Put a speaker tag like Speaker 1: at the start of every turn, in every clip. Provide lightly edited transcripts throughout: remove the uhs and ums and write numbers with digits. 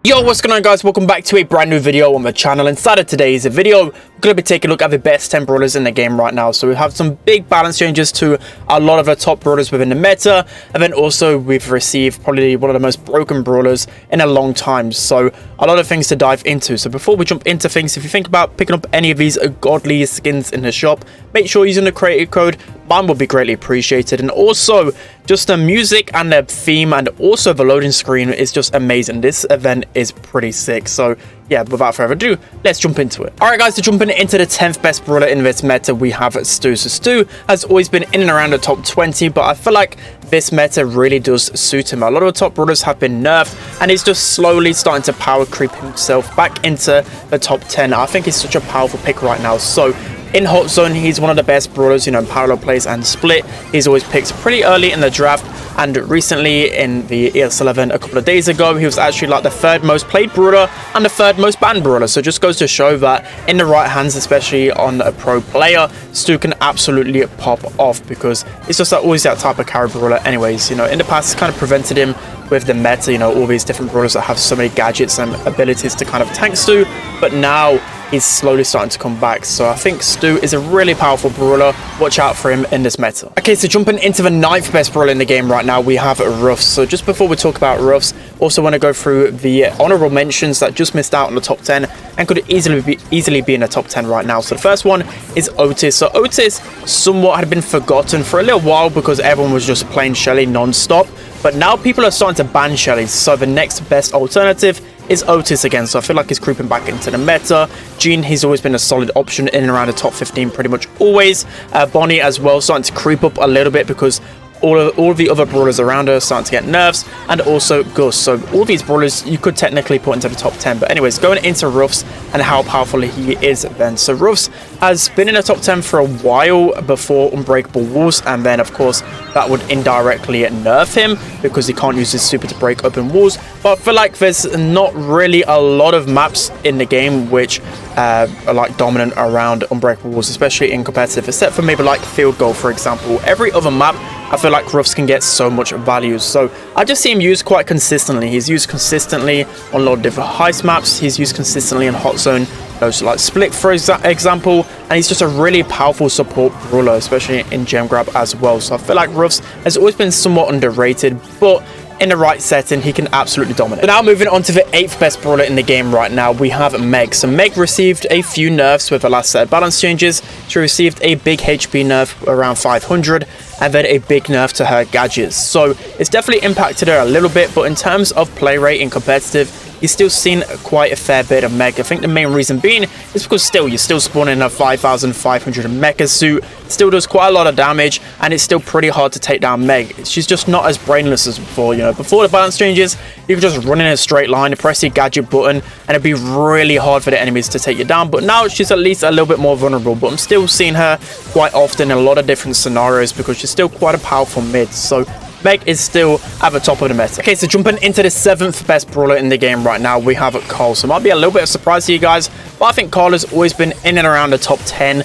Speaker 1: Yo, what's going on, guys? Welcome back to a brand new video on the channel. Inside of today's video, we're going to be taking a look at the best 10 brawlers in the game right now. So we have some big balance changes to a lot of the top brawlers within the meta, and then also we've received probably one of the most broken brawlers in a long time. So a lot of things to dive into. So before we jump into things, if you think about picking up any of these godly skins in the shop, make sure using the creator code. Mine would be greatly appreciated. And also just the music and the theme and also the loading screen is just amazing. This event is pretty sick. So yeah, without further ado, let's jump into it. All right, guys, so jumping into the 10th best brawler in this meta, we have Stu. So Stu has always been in and around the top 20, but I feel like this meta really does suit him. A lot of the top brawlers have been nerfed, and he's just slowly starting to power creep himself back into the top 10. I think he's such a powerful pick right now. So in Hot Zone, he's one of the best brawlers, you know, in parallel plays and split. He's always picked pretty early in the draft, and recently in the ES11 a couple of days ago, he was actually like the third most played brawler and the third most banned brawler. So it just goes to show that in the right hands, especially on a pro player, Stu can absolutely pop off, because it's just always that type of carry brawler anyways. You know, in the past, it's kind of prevented him with the meta, you know, all these different brawlers that have so many gadgets and abilities to kind of tank Stu, but now he's slowly starting to come back. So I think Stu is a really powerful brawler. Watch out for him in this meta. Okay, so jumping into the 9th best brawler in the game right now, we have Ruffs. So just before we talk about Ruffs, also want to go through the honorable mentions that just missed out on the top 10 and could easily be in the top 10 right now. So the first one is Otis. So Otis somewhat had been forgotten for a little while because everyone was just playing Shelly non-stop, but now people are starting to ban Shelly. So the next best alternative is Otis again. So I feel like he's creeping back into the meta. Jean, he's always been a solid option in and around the top 15 pretty much always. Bonnie as well, starting to creep up a little bit because all of the other brawlers around her are starting to get nerfs, and also Gus. So all these brawlers you could technically put into the top 10. But anyways, going into Ruffs and how powerful he is then. So Ruffs has been in the top 10 for a while before Unbreakable Walls, and then of course that would indirectly nerf him because he can't use his super to break open walls. But I feel like there's not really a lot of maps in the game which are like dominant around Unbreakable Walls, especially in competitive, except for maybe like Field Goal, for example. Every other map, I feel like Ruffs can get so much value. So I just see him used quite consistently. He's used consistently on a lot of different heist maps. He's used consistently in Hot Zone, so like Split, for example. And he's just a really powerful support brawler, especially in Gem Grab as well. So I feel like Ruffs has always been somewhat underrated, but in the right setting, he can absolutely dominate. So now moving on to the 8th best brawler in the game right now, we have Meg. So Meg received a few nerfs with the last set of balance changes. She received a big HP nerf around 500, and then a big nerf to her gadgets. So it's definitely impacted her a little bit, but in terms of play rate in competitive, you've still seen quite a fair bit of Meg. I think the main reason being is because you're still spawning a 5,500 mecha suit. It still does quite a lot of damage, and it's still pretty hard to take down Meg. She's just not as brainless as before. You know, before the balance changes, you could just run in a straight line, press your gadget button, and it'd be really hard for the enemies to take you down. But now she's at least a little bit more vulnerable. But I'm still seeing her quite often in a lot of different scenarios because she's still quite a powerful mid. So Meg is still at the top of the meta. Okay, so jumping into the 7th best brawler in the game right now, we have Carl. So it might be a little bit of a surprise to you guys, but I think Carl has always been in and around the top 10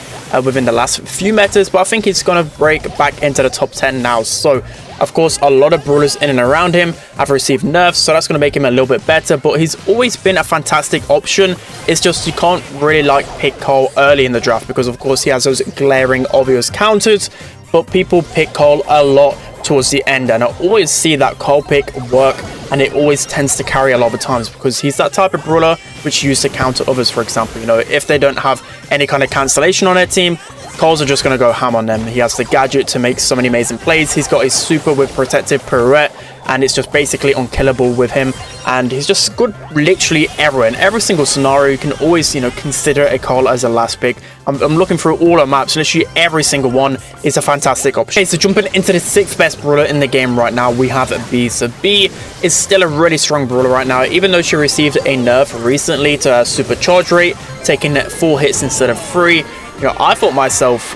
Speaker 1: within the last few metas, but I think he's going to break back into the top 10 now. So of course, a lot of brawlers in and around him have received nerfs, so that's going to make him a little bit better, but he's always been a fantastic option. It's just you can't really like pick Carl early in the draft because of course he has those glaring obvious counters, but people pick Carl a lot towards the end, and I always see that Carl pick work, and it always tends to carry a lot of times because he's that type of brawler which used to counter others. For example, you know, if they don't have any kind of cancellation on their team, Carls are just going to go ham on them. He has the gadget to make so many amazing plays. He's got his super with protective pirouette, and it's just basically unkillable with him. And he's just good literally everywhere. In every single scenario, you can always, you know, consider a Carl as a last pick. I'm looking through all our maps. Literally every single one is a fantastic option. Okay, so jumping into the 6th best brawler in the game right now, we have B. So B is still a really strong brawler right now, even though she received a nerf recently to her supercharge rate, taking 4 hits instead of 3. You know, I thought myself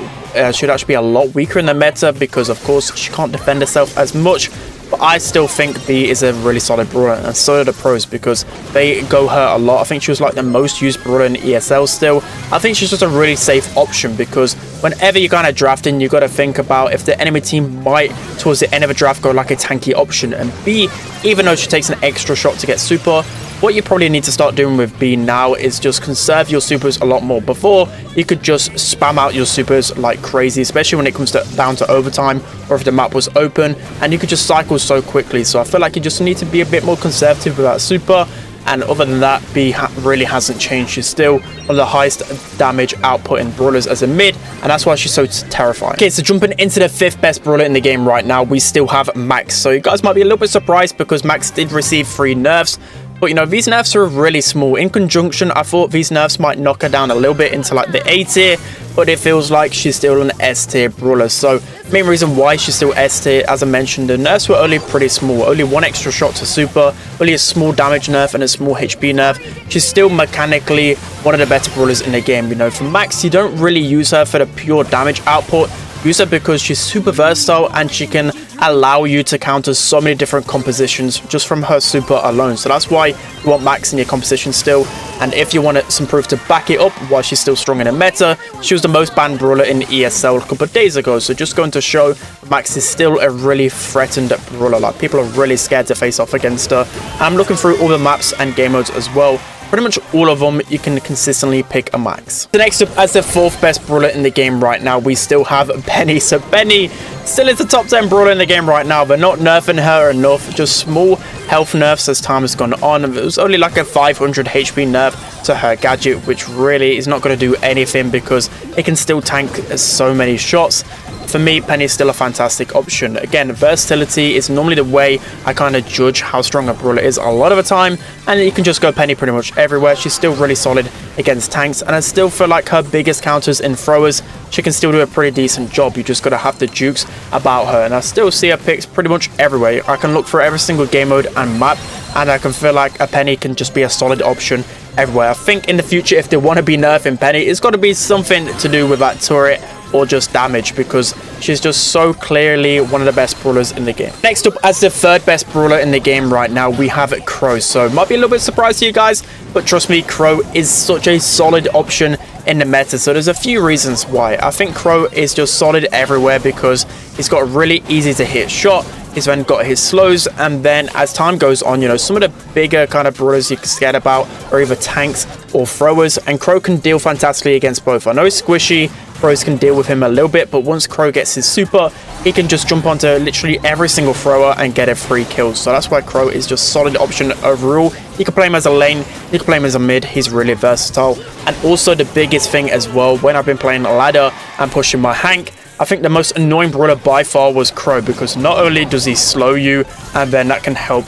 Speaker 1: she'd actually be a lot weaker in the meta because of course she can't defend herself as much, but I still think B is a really solid brawler, and so are the pros because they go her a lot. I think she was like the most used brawler in ESL still. I think she's just a really safe option because whenever you're kind of drafting, you got to think about if the enemy team might, towards the end of a draft, go like a tanky option. And B, even though she takes an extra shot to get super, what you probably need to start doing with B now is just conserve your supers a lot more. Before, you could just spam out your supers like crazy, especially when it comes down to overtime or if the map was open, and you could just cycle so quickly. So I feel like you just need to be a bit more conservative with that super. And other than that, B really hasn't changed. She's still one of the highest damage output in Brawlers as a mid, and that's why she's so terrifying. Okay, so jumping into the 5th best Brawler in the game right now, we still have Max. So you guys might be a little bit surprised because Max did receive 3 nerfs. But, you know, these nerfs are really small. In conjunction, I thought these nerfs might knock her down a little bit into, like, the A tier. But it feels like she's still an S tier Brawler. So, main reason why she's still S tier, as I mentioned, the nerfs were only pretty small. Only 1 extra shot to super. Only a small damage nerf and a small HP nerf. She's still mechanically one of the better Brawlers in the game. You know, for Max, you don't really use her for the pure damage output. Use her because she's super versatile and she can allow you to counter so many different compositions just from her super alone. So that's why you want Max in your composition still. And if you want some proof to back it up while she's still strong in the meta, she was the most banned Brawler in ESL a couple of days ago. So just going to show Max is still a really threatened Brawler. Like, people are really scared to face off against her. I'm looking through all the maps and game modes as well. Pretty much all of them, you can consistently pick a Max. So next up, as the 4th best Brawler in the game right now, we still have Penny. So Penny still is the top 10 Brawler in the game right now, but not nerfing her enough. Just small health nerfs as time has gone on. It was only like a 500 HP nerf to her gadget, which really is not going to do anything because it can still tank so many shots. For me, Penny is still a fantastic option. Again, versatility is normally the way I kind of judge how strong a Brawler is a lot of the time, and you can just go Penny pretty much everywhere. She's still really solid against tanks, and I still feel like her biggest counters in throwers, she can still do a pretty decent job. You just got to have the jukes about her, and I still see her picks pretty much everywhere. I can look for every single game mode and map, and I can feel like a Penny can just be a solid option everywhere. I think in the future, if they want to be nerfing Penny, it's got to be something to do with that turret or just damage, because she's just so clearly one of the best Brawlers in the game. Next up, as the 3rd best Brawler in the game right now, we have Crow. So might be a little bit surprised to you guys, but trust me, Crow is such a solid option in the meta. So there's a few reasons why. I think Crow is just solid everywhere because he's got a really easy to hit shot. He's then got his slows, and then as time goes on, you know, some of the bigger kind of Brawlers you can scared about are either tanks or throwers, and Crow can deal fantastically against both. I know he's squishy, Crows can deal with him a little bit, but once Crow gets his super, he can just jump onto literally every single thrower and get a free kill. So that's why Crow is just solid option overall. You can play him as a lane, you can play him as a mid, he's really versatile. And also the biggest thing as well, when I've been playing ladder and pushing my Hank, I think the most annoying Brawler by far was Crow, because not only does he slow you, and then that can help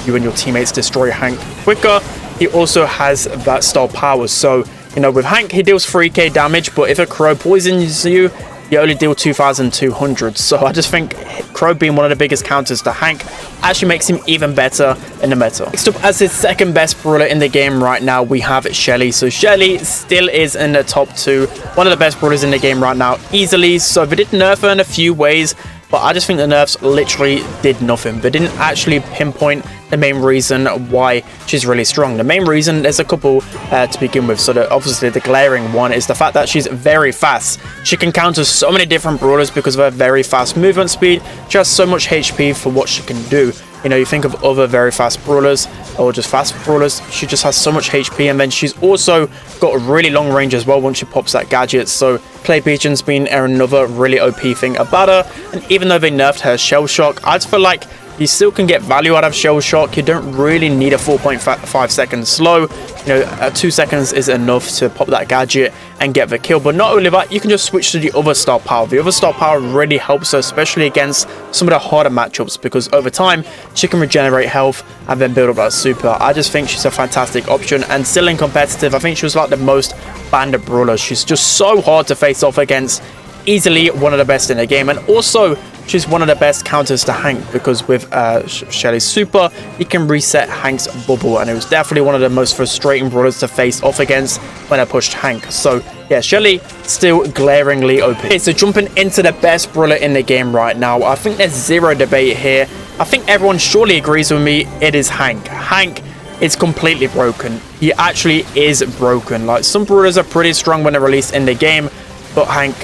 Speaker 1: you and your teammates destroy Hank quicker, he also has that star power. So, you know, with Hank, he deals 3k damage, but if a Crow poisons you, you only deal 2,200. So I just think Crow being one of the biggest counters to Hank actually makes him even better in the meta. Next up, as his 2nd best Brawler in the game right now, we have Shelly. So Shelly still is in the top 2, one of the best Brawlers in the game right now, easily. So they did nerf her in a few ways, but I just think the nerfs literally did nothing. They didn't actually pinpoint the main reason why she's really strong. The main reason, there's a couple to begin with. So obviously the glaring one is the fact that she's very fast. She can counter so many different Brawlers because of her very fast movement speed. She has so much HP for what she can do. You know, you think of other very fast Brawlers or just fast Brawlers, she just has so much HP, and then she's also got a really long range as well once she pops that gadget. So Clay Pigeon's been another really OP thing about her, and even though they nerfed her Shell Shock, I just feel like you still can get value out of Shell Shock. You don't really need a 4.5 second slow. You know, 2 seconds is enough to pop that gadget and get the kill. But not only that, you can just switch to the other star power. The other star power really helps her, especially against some of the harder matchups, because over time she can regenerate health and then build up that super. I just think she's a fantastic option, and still in competitive, I think she was like the most banned Brawler. She's just so hard to face off against. Easily one of the best in the game, and also she's one of the best counters to Hank, because with Shelly's super, you can reset Hank's bubble, and it was definitely one of the most frustrating Brawlers to face off against when I pushed Hank. So yeah, Shelly still glaringly OP. Okay, so jumping into the best Brawler in the game right now, I think there's zero debate here. I think everyone surely agrees with me, it is Hank. Hank is completely broken. He actually is broken. Like, some Brawlers are pretty strong when they're released in the game, But Hank,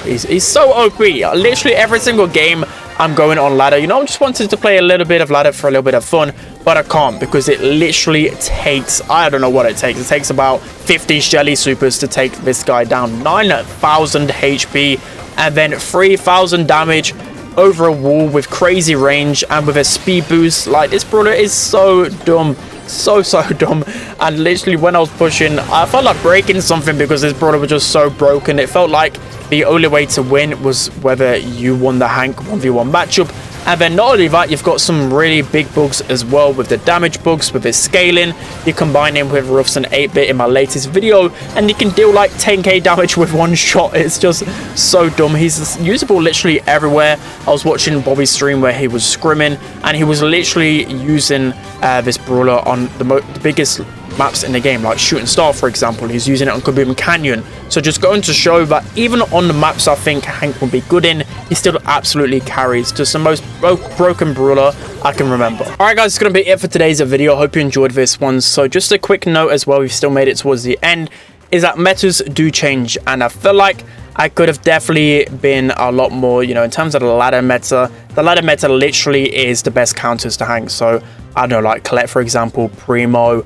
Speaker 1: he's so OP. Literally every single game I'm going on ladder. You know, I just wanted to play a little bit of ladder for a little bit of fun, but I can't because it literally takes, I don't know what it takes. It takes about 50 Shelly supers to take this guy down. 9,000 HP and then 3,000 damage over a wall with crazy range and with a speed boost. Like, this brawler is so dumb. So dumb. And literally when I was pushing, I felt like breaking something because this brawler was just so broken. It felt like the only way to win was whether you won the Hank 1v1 matchup. And then not only that, you've got some really big bugs as well with the damage bugs, with his scaling. You combine him with Ruffs and 8-bit in my latest video, and you can deal like 10k damage with one shot. It's just so dumb. He's usable literally everywhere. I was watching Bobby's stream where he was scrimming, and he was literally using this brawler on the biggest maps in the game, like Shooting Star, for example. He's using it on Kaboom Canyon. So just going to show that even on the maps I think Hank will be good in, he still absolutely carries. Just the most broken brawler I can remember. Alright guys, it's going to be it for today's video. Hope you enjoyed this one. So just a quick note as well, we've still made it towards the end, is that metas do change, and I feel like I could have definitely been a lot more, you know, in terms of the ladder meta. The ladder meta literally is the best counters to Hank. So I don't know, like Colette, for example, Primo,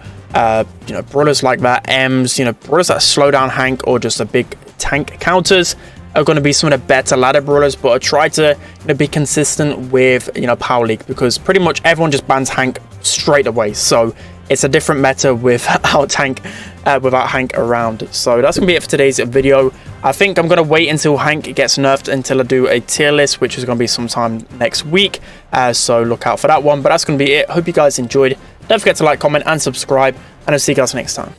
Speaker 1: you know, brawlers like that, M's, you know, brawlers that slow down Hank or just a big tank counters are going to be some of the better ladder brawlers. But I try to, you know, be consistent with, you know, Power League, because pretty much everyone just bans Hank straight away. So it's a different meta without Hank around. So that's gonna be it for today's video. I think I'm gonna wait until Hank gets nerfed until I do a tier list, which is gonna be sometime next week. So look out for that one. But that's gonna be it. Hope you guys enjoyed. Don't forget to like, comment, and subscribe, and I'll see you guys next time.